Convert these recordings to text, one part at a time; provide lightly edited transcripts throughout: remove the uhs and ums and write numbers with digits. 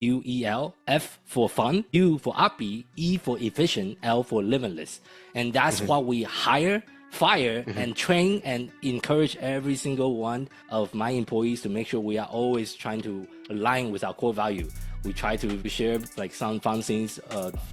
UEL, F for fun, U for upbeat, E for efficient, L for limitless. And that's what we hire, fire, and train and encourage every single one of my employees to make sure we are always trying to align with our core value. We try to share like some fun things.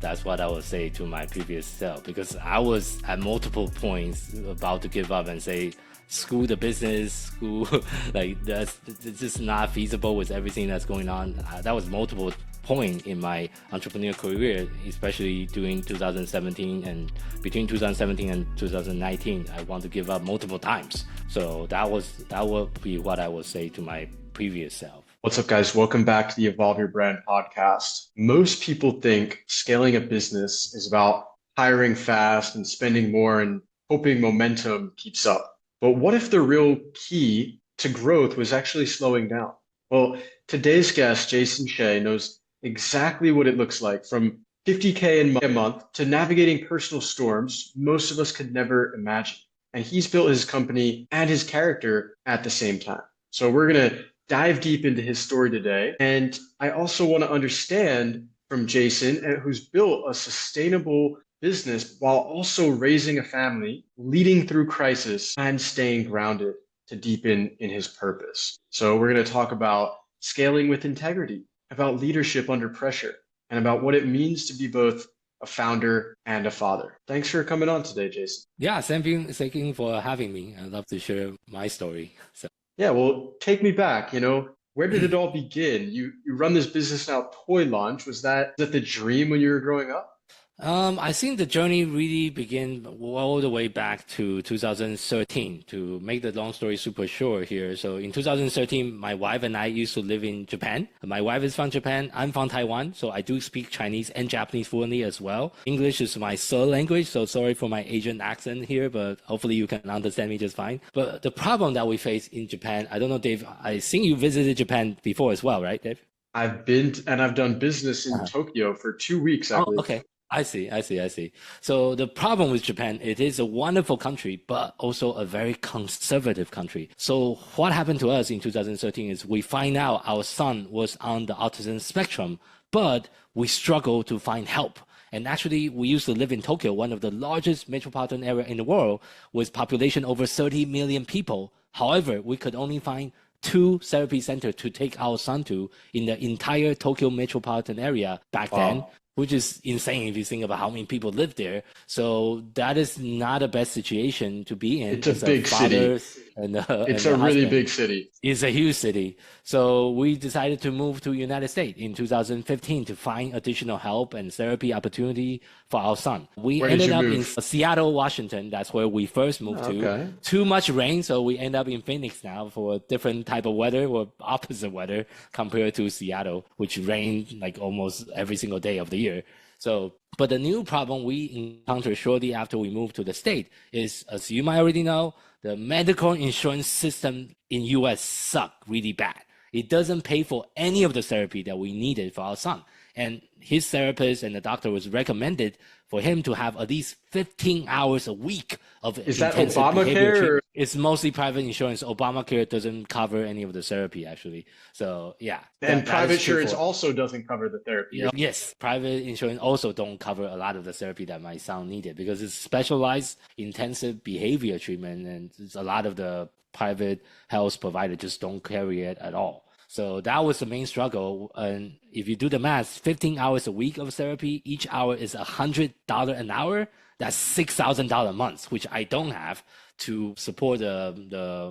That's what I would say to my previous self, because I was at multiple points about to give up and say, screw the business, screw like that's it's just not feasible with everything that's going on. That was multiple point in my entrepreneur career, especially during 2017, and between 2017 and 2019, I want to give up multiple times. So that would be what I would say to my previous self. What's up, guys? Welcome back to the Evolve Your Brand podcast. Most people think scaling a business is about hiring fast and spending more and hoping momentum keeps up. But what if the real key to growth was actually slowing down? Well, today's guest, Jason Shea, knows exactly what it looks like, from 50K a month to navigating personal storms most of us could never imagine. And he's built his company and his character at the same time. So we're going to dive deep into his story today. And I also want to understand from Jason, who's built a sustainable business while also raising a family, leading through crisis, and staying grounded to deepen in his purpose. So we're going to talk about scaling with integrity, about leadership under pressure, and about what it means to be both a founder and a father. Thanks for coming on today, Jason. Yeah, thank you for having me. I'd love to share my story. So yeah, well, take me back. Where did it all begin? You run this business now, Toy Launch. Was that the dream when you were growing up? I think the journey really began all the way back to 2013. To make the long story super short here, so in 2013, my wife and I used to live in Japan. My wife is from Japan, I'm from Taiwan, so I do speak Chinese and Japanese fluently as well. English is my third language, so sorry for my Asian accent here, but hopefully you can understand me just fine. But the problem that we face in Japan, I don't know, Dave, I think you visited Japan before as well, right, Dave? I've been and I've done business in Tokyo for 2 weeks, I believe. Okay. I see. So the problem with Japan, it is a wonderful country, but also a very conservative country. So what happened to us in 2013 is we find out our son was on the autism spectrum, but we struggle to find help. And actually, we used to live in Tokyo, one of the largest metropolitan area in the world, with population over 30 million people. However, we could only find 2 therapy centers to take our son to in the entire Tokyo metropolitan area back then. Which is insane if you think about how many people live there. So that is not the best situation to be in. It's a big city. It's a really big city. It's a huge city. So we decided to move to United States in 2015 to find additional help and therapy opportunity for our son. We ended up in Seattle, Washington. That's where we first moved to. Too much rain, so we end up in Phoenix now for a different type of weather, or opposite weather compared to Seattle, which rained like almost every single day of the year. So, but the new problem we encountered shortly after we moved to the state is, as you might already know, the medical insurance system in US sucked really bad. It doesn't pay for any of the therapy that we needed for our son. And his therapist and the doctor was recommended for him to have at least 15 hours a week of Is that Obamacare? It's mostly private insurance. Obamacare doesn't cover any of the therapy, actually. So, yeah. And private insurance also doesn't cover the therapy. Yes, private insurance also don't cover a lot of the therapy that my son needed, because it's specialized intensive behavior treatment, and a lot of the private health providers just don't carry it at all. So that was the main struggle. And if you do the math, 15 hours a week of therapy, each hour is $100 an hour. That's $6,000 a month, which I don't have to support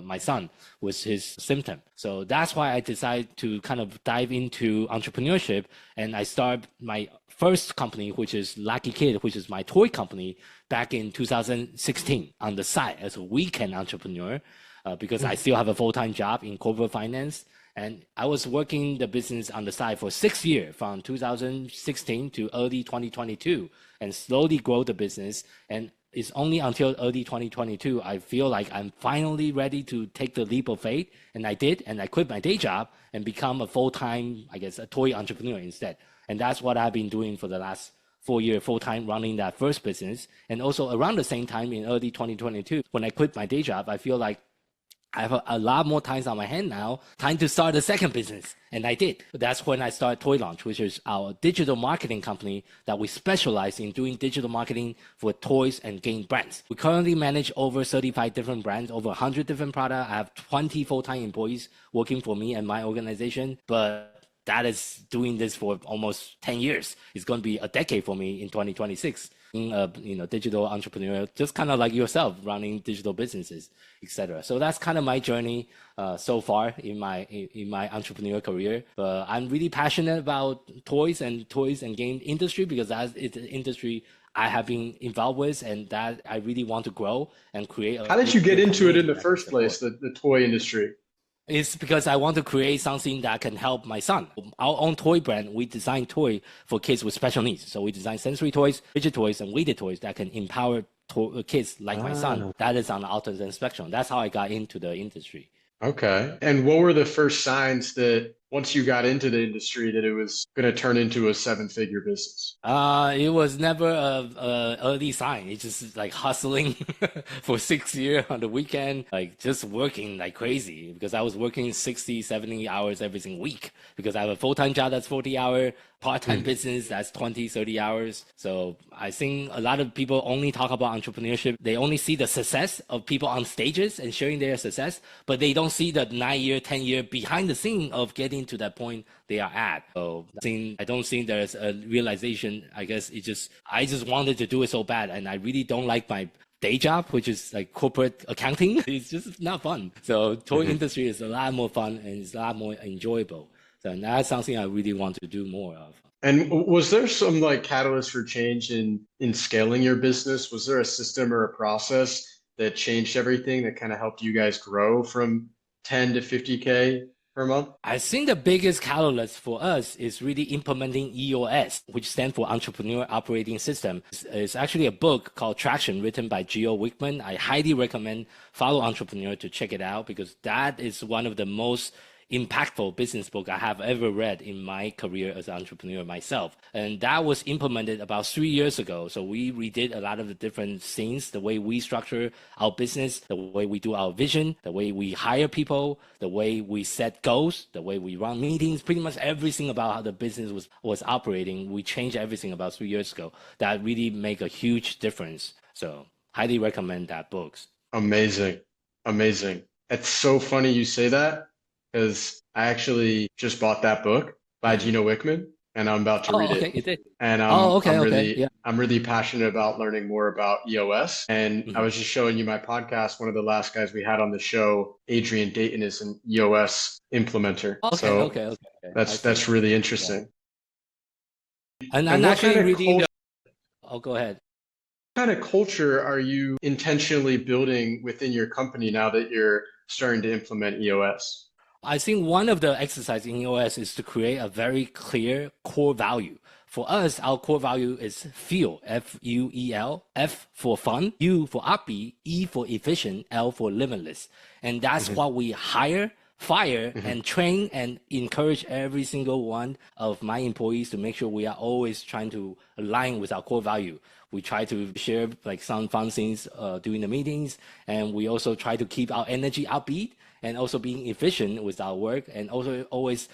my son with his symptom. So that's why I decided to kind of dive into entrepreneurship, and I started my first company, which is Lucky Kid, which is my toy company, back in 2016 on the side as a weekend entrepreneur, because I still have a full-time job in corporate finance. And I was working the business on the side for 6 years, from 2016 to early 2022, and slowly grow the business. And it's only until early 2022, I feel like I'm finally ready to take the leap of faith. And I did, and I quit my day job and become a full-time, a toy entrepreneur instead. And that's what I've been doing for the last 4 years, full-time, running that first business. And also around the same time in early 2022, when I quit my day job, I feel like I have a lot more times on my hand now, time to start a second business. And I did. That's when I started Toy Launch, which is our digital marketing company that we specialize in doing digital marketing for toys and game brands. We currently manage over 35 different brands, over 100 different products. I have 20 full-time employees working for me and my organization, but that is doing this for almost 10 years. It's going to be a decade for me in 2026. Being a digital entrepreneur, just kind of like yourself, running digital businesses, etc. So that's kind of my journey so far in my entrepreneur career. But I'm really passionate about toys and game industry because that's it's an industry I have been involved with, and that I really want to grow and create. How did you get into it in the first place, the toy industry? It's because I want to create something that can help my son. Our own toy brand, we design toy for kids with special needs. So we design sensory toys, rigid toys, and weighted toys that can empower kids like my son. That is on the autism spectrum. That's how I got into the industry. Okay. And what were the first signs that once you got into the industry that it was going to turn into a seven-figure business? It was never a early sign. It's just like hustling for 6 years on the weekend, like just working like crazy because I was working 60, 70 hours every single week because I have a full-time job that's 40-hour, part-time business that's 20, 30 hours. So I think a lot of people only talk about entrepreneurship. They only see the success of people on stages and sharing their success, but they don't see the 9-year, 10-year behind the scene of getting to that point they are at. So I don't think there's a realization. I guess I just wanted to do it so bad, and I really don't like my day job, which is like corporate accounting. It's just not fun. So toy industry is a lot more fun and it's a lot more enjoyable. So that's something I really want to do more of. And was there some like catalyst for change in scaling your business? Was there a system or a process that changed everything that kind of helped you guys grow from 10 to 50K per month? I think the biggest catalyst for us is really implementing EOS, which stands for Entrepreneur Operating System. It's actually a book called Traction written by Geo Wickman. I highly recommend fellow entrepreneur to check it out because that is one of the most impactful business book I have ever read in my career as an entrepreneur myself. And that was implemented about 3 years ago. So we redid a lot of the different things, the way we structure our business, the way we do our vision, the way we hire people, the way we set goals, the way we run meetings, pretty much everything about how the business was operating. We changed everything about 3 years ago. That really make a huge difference. So highly recommend that books. Amazing. Amazing. It's so funny you say that, because I actually just bought that book by Gino Wickman, and I'm about to read okay, it. you did. And I'm really passionate about learning more about EOS. And I was just showing you my podcast. One of the last guys we had on the show, Adrian Dayton, is an EOS implementer. Okay. That's really interesting. Yeah. And I'm actually reading. Go ahead. What kind of culture are you intentionally building within your company now that you're starting to implement EOS? I think one of the exercises in EOS is to create a very clear core value. For us, our core value is FUEL, F-U-E-L, F for fun, U for upbeat, E for efficient, L for limitless. And that's what we hire, fire, and train and encourage every single one of my employees to make sure we are always trying to align with our core value. We try to share like some fun things during the meetings, and we also try to keep our energy upbeat and also being efficient with our work, and also always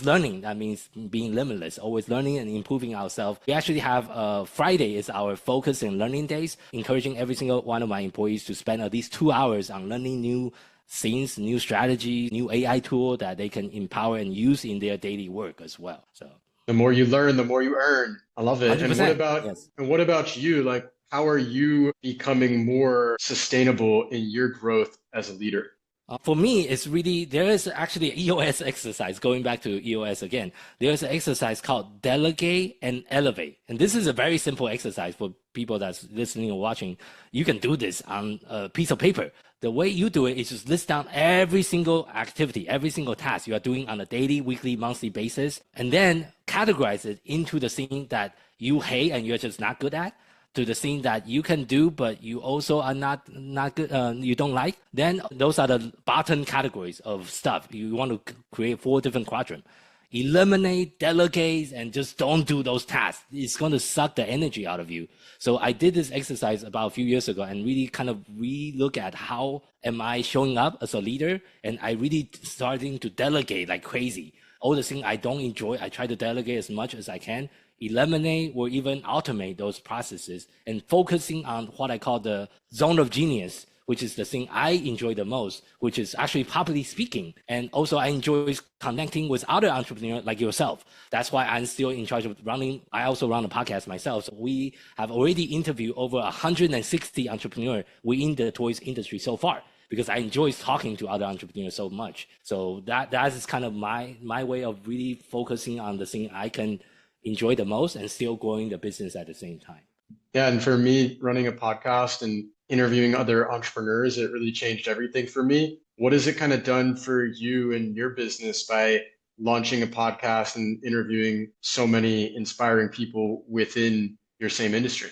learning. That means being limitless, always learning and improving ourselves. We actually have Friday is our focus and learning days, encouraging every single one of my employees to spend at least 2 hours on learning new things, new strategy, new AI tool that they can empower and use in their daily work as well. So the more you learn, the more you earn. I love it. 100%. And what about you? Like, how are you becoming more sustainable in your growth as a leader? For me, it's really, there is actually an EOS exercise, going back to EOS again. There's an exercise called Delegate and Elevate. And this is a very simple exercise for people that's listening or watching. You can do this on a piece of paper. The way you do it is just list down every single activity, every single task you are doing on a daily, weekly, monthly basis, and then categorize it into the thing that you hate and you're just not good at, to the thing that you can do, but you also are not good, you don't like. Then those are the bottom categories of stuff. You want to create 4 different quadrants. eliminate, delegate, and just don't do those tasks. It's going to suck the energy out of you. So I did this exercise about a few years ago and really kind of re-look at how am I showing up as a leader, and I really starting to delegate like crazy. All the things I don't enjoy, I try to delegate as much as I can, eliminate or even automate those processes, and focusing on what I call the zone of genius, which is the thing I enjoy the most, which is actually publicly speaking. And also I enjoy connecting with other entrepreneurs like yourself. That's why I'm still in charge of running. I also run a podcast myself. So we have already interviewed over 160 entrepreneurs within the toys industry so far, because I enjoy talking to other entrepreneurs so much. So that is kind of my way of really focusing on the thing I can enjoy the most and still growing the business at the same time. Yeah, and for me, running a podcast and interviewing other entrepreneurs, it really changed everything for me. What has it kind of done for you and your business by launching a podcast and interviewing so many inspiring people within your same industry?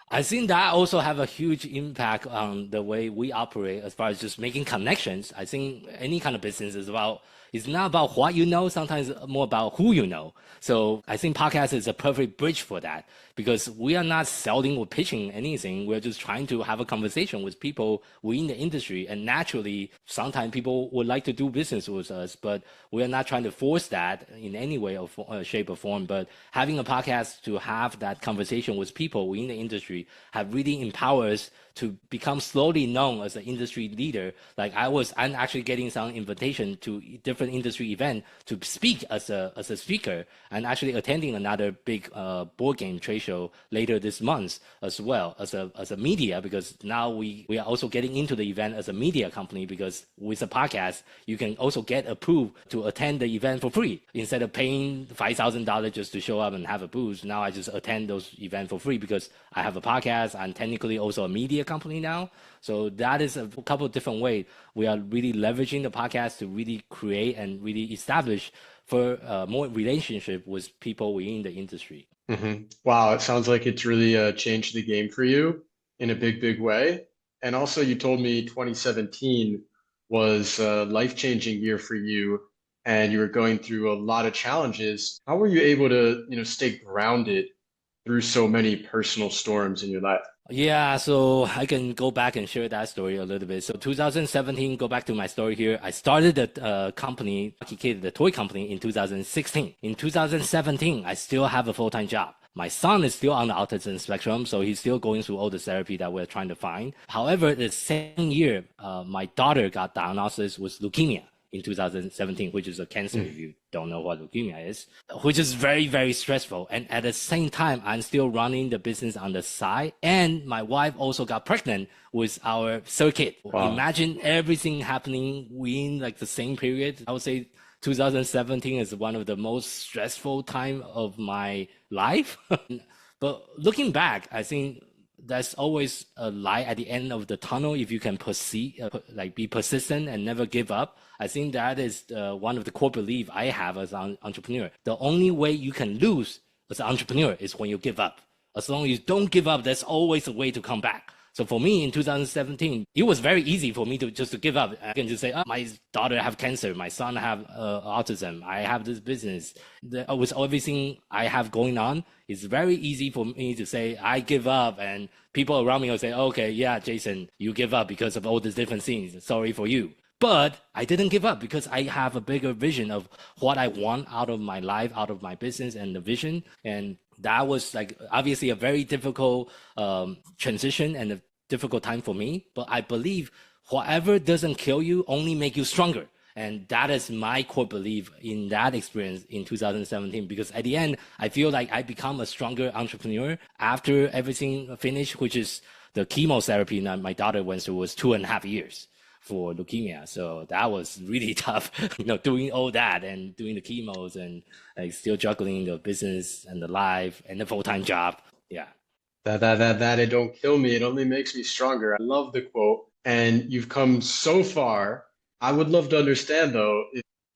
I think that also have a huge impact on the way we operate as far as just making connections. I think any kind of business is about, it's not about what you know, sometimes more about who you know. So I think podcast is a perfect bridge for that, because we are not selling or pitching anything. We're just trying to have a conversation with people within the industry. And naturally, sometimes people would like to do business with us, but we are not trying to force that in any way or shape or form. But having a podcast to have that conversation with people within the industry have really empowered us to become slowly known as an industry leader. Like I'm actually getting some invitation to different industry event to speak as a speaker, and actually attending another big board game trade show later this month as well as a media, because now we are also getting into the event as a media company, because with a podcast you can also get approved to attend the event for free instead of paying $5,000 just to show up and have a booth. Now I just attend those events for free because I have a podcast. I'm technically also a media company now. So that is a couple of different ways we are really leveraging the podcast to really create and really establish for more relationship with people within the industry. Mm-hmm. Wow, it sounds like it's really changed the game for you in a big, big way. And also, you told me 2017 was a life-changing year for you, and you were going through a lot of challenges. How were you able to, stay grounded through so many personal storms in your life? Yeah, so I can go back and share that story a little bit. So 2017, go back to my story here. I started the company, Lucky Kid, the toy company, in 2016. In 2017, I still have a full-time job. My son is still on the autism spectrum, so he's still going through all the therapy that we're trying to find. However, the same year, my daughter got diagnosed with leukemia in 2017, which is a cancer, if you don't know what leukemia is, which is very, very stressful. And at the same time, I'm still running the business on the side. And my wife also got pregnant with our third kid. Wow. Imagine everything happening within like the same period. I would say 2017 is one of the most stressful time of my life. But looking back, I think there's always a light at the end of the tunnel if you can be persistent and never give up. I think that is one of the core beliefs I have as an entrepreneur. The only way you can lose as an entrepreneur is when you give up. As long as you don't give up, there's always a way to come back. So for me in 2017, it was very easy for me to give up. I can just say, my daughter have cancer, my son have autism, I have this business. With everything I have going on, it's very easy for me to say, I give up, and people around me will say, okay, yeah, Jason, you give up because of all these different things. Sorry for you. But I didn't give up because I have a bigger vision of what I want out of my life, out of my business, and the vision. And that was like obviously a very difficult transition and a difficult time for me. But I believe whatever doesn't kill you only make you stronger. And that is my core belief in that experience in 2017, because at the end, I feel like I become a stronger entrepreneur after everything finished, which is the chemotherapy that my daughter went through was 2.5 years for leukemia. So that was really tough, doing all that and doing the chemos and like still juggling the business and the life and the full-time job. Yeah. That it don't kill me. It only makes me stronger. I love the quote. And you've come so far. I would love to understand though,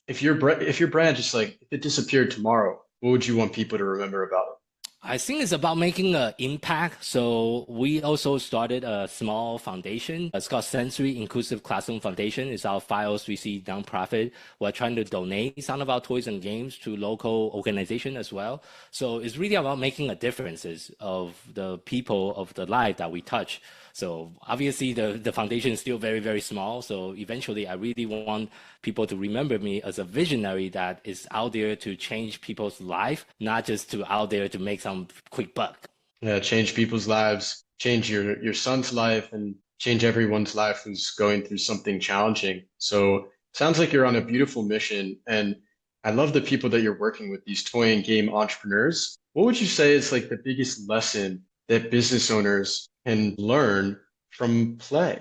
if your brand just like, if it disappeared tomorrow, what would you want people to remember about it? I think it's about making an impact. So we also started a small foundation. It's called Sensory Inclusive Classroom Foundation. It's our 501c nonprofit. We're trying to donate some of our toys and games to local organizations as well. So it's really about making a differences of the people of the life that we touch. So obviously the foundation is still very, very small. So eventually I really want people to remember me as a visionary that is out there to change people's life, not just to out there to make some quick buck. Yeah, change people's lives, change your son's life, and change everyone's life who's going through something challenging. So sounds like you're on a beautiful mission, and I love the people that you're working with, these toy and game entrepreneurs. What would you say is like the biggest lesson that business owners can learn from play?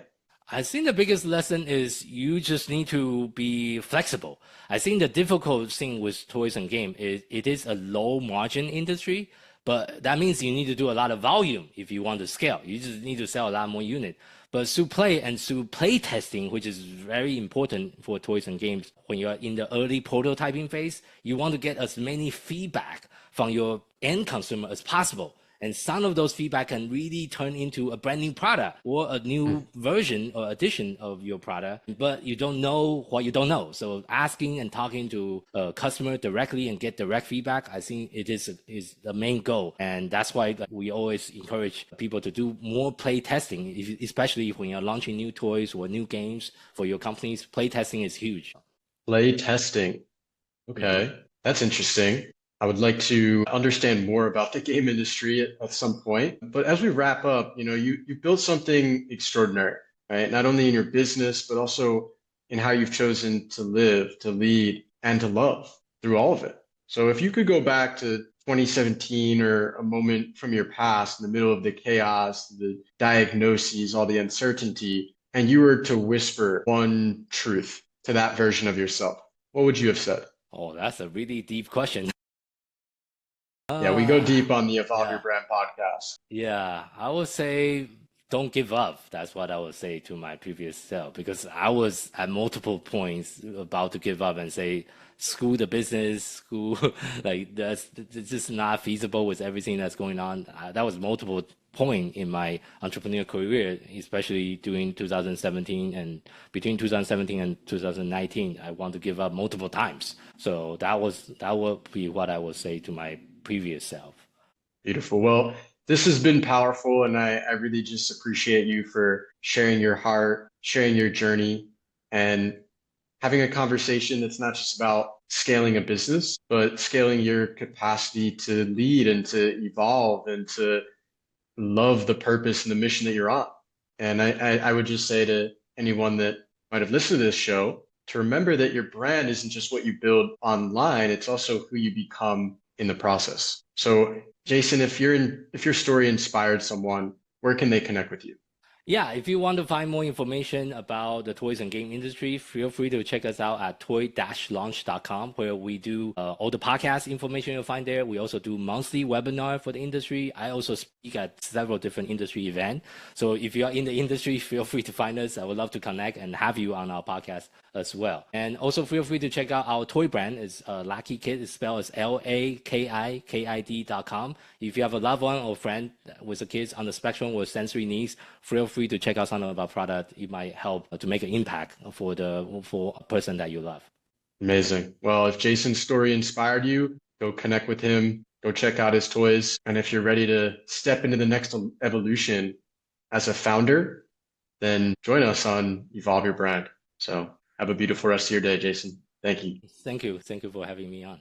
I think the biggest lesson is you just need to be flexible. I think the difficult thing with toys and game is it is a low margin industry, but that means you need to do a lot of volume if you want to scale. You just need to sell a lot more unit. But through play and through play testing, which is very important for toys and games, when you're in the early prototyping phase, you want to get as many feedback from your end consumer as possible. And some of those feedback can really turn into a brand new product or a new version or addition of your product, but you don't know what you don't know. So asking and talking to a customer directly and get direct feedback, I think it is the main goal. And that's why we always encourage people to do more play testing, especially when you're launching new toys or new games for your companies. Play testing is huge. Play testing. Mhm. Okay, that's interesting. I would like to understand more about the game industry at some point. But as we wrap up, you built something extraordinary, right? Not only in your business, but also in how you've chosen to live, to lead, and to love through all of it. So if you could go back to 2017 or a moment from your past in the middle of the chaos, the diagnoses, all the uncertainty, and you were to whisper one truth to that version of yourself, what would you have said? Oh, that's a really deep question. Yeah, we go Uh, deep on the Evolve Your yeah. Brand podcast. Yeah, I would say don't give up. That's what I would say to my previous self because I was at multiple points about to give up and say, screw the business, screw like that's just not feasible with everything that's going on. That was multiple point in my entrepreneur career, especially during 2017 and between 2017 and 2019. I want to give up multiple times. So that would be what I would say to my previous self. Beautiful. Well, this has been powerful, and I really just appreciate you for sharing your heart, sharing your journey, and having a conversation that's not just about scaling a business, but scaling your capacity to lead and to evolve and to love the purpose and the mission that you're on. And I would just say to anyone that might have listened to this show to remember that your brand isn't just what you build online, it's also who you become in the process. So, Jason, if your story inspired someone, where can they connect with you? Yeah, if you want to find more information about the toys and game industry, feel free to check us out at toy-launch.com, where we do all the podcast information you'll find there. We also do monthly webinar for the industry. I also speak at several different industry events. So if you are in the industry, feel free to find us. I would love to connect and have you on our podcast as well. And also feel free to check out our toy brand. It's Lucky Kid. It's spelled as LAKIKID.com. If you have a loved one or friend with a kids on the spectrum with sensory needs, feel free to check out some of our product. It might help to make an impact for a person that you love. Amazing. Well, if Jason's story inspired you, go connect with him, go check out his toys. And if you're ready to step into the next evolution as a founder, then join us on Evolve Your Brand. So have a beautiful rest of your day, Jason. Thank you. Thank you. Thank you for having me on.